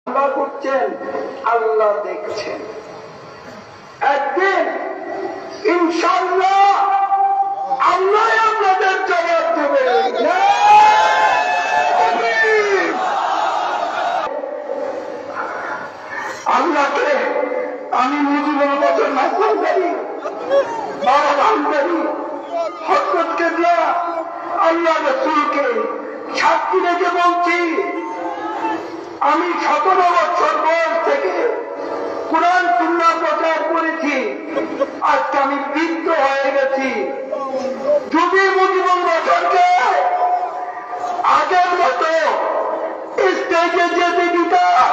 আল্লাহ করছেন, আল্লাহ দেখছেন। একদিন ইনশাআল্লাহ আল্লাহ আপনাদের জবাব দেবেন। আল্লাহকে আমি মুজিবুর বছর নাম করি, বাবা নাম করি, হযরত কেবলা আল্লাহ রাসূলকে সাক্ষী রেখে বলছি, আমি 17 বছর বয়স থেকে কোরআন সুন্নাহ প্রচার করেছি, আজকে আমি বৃদ্ধ হয়ে গেছি। যদি মুজিবুর বছরকে আগের মতো স্টেজে যেতে দিতাম,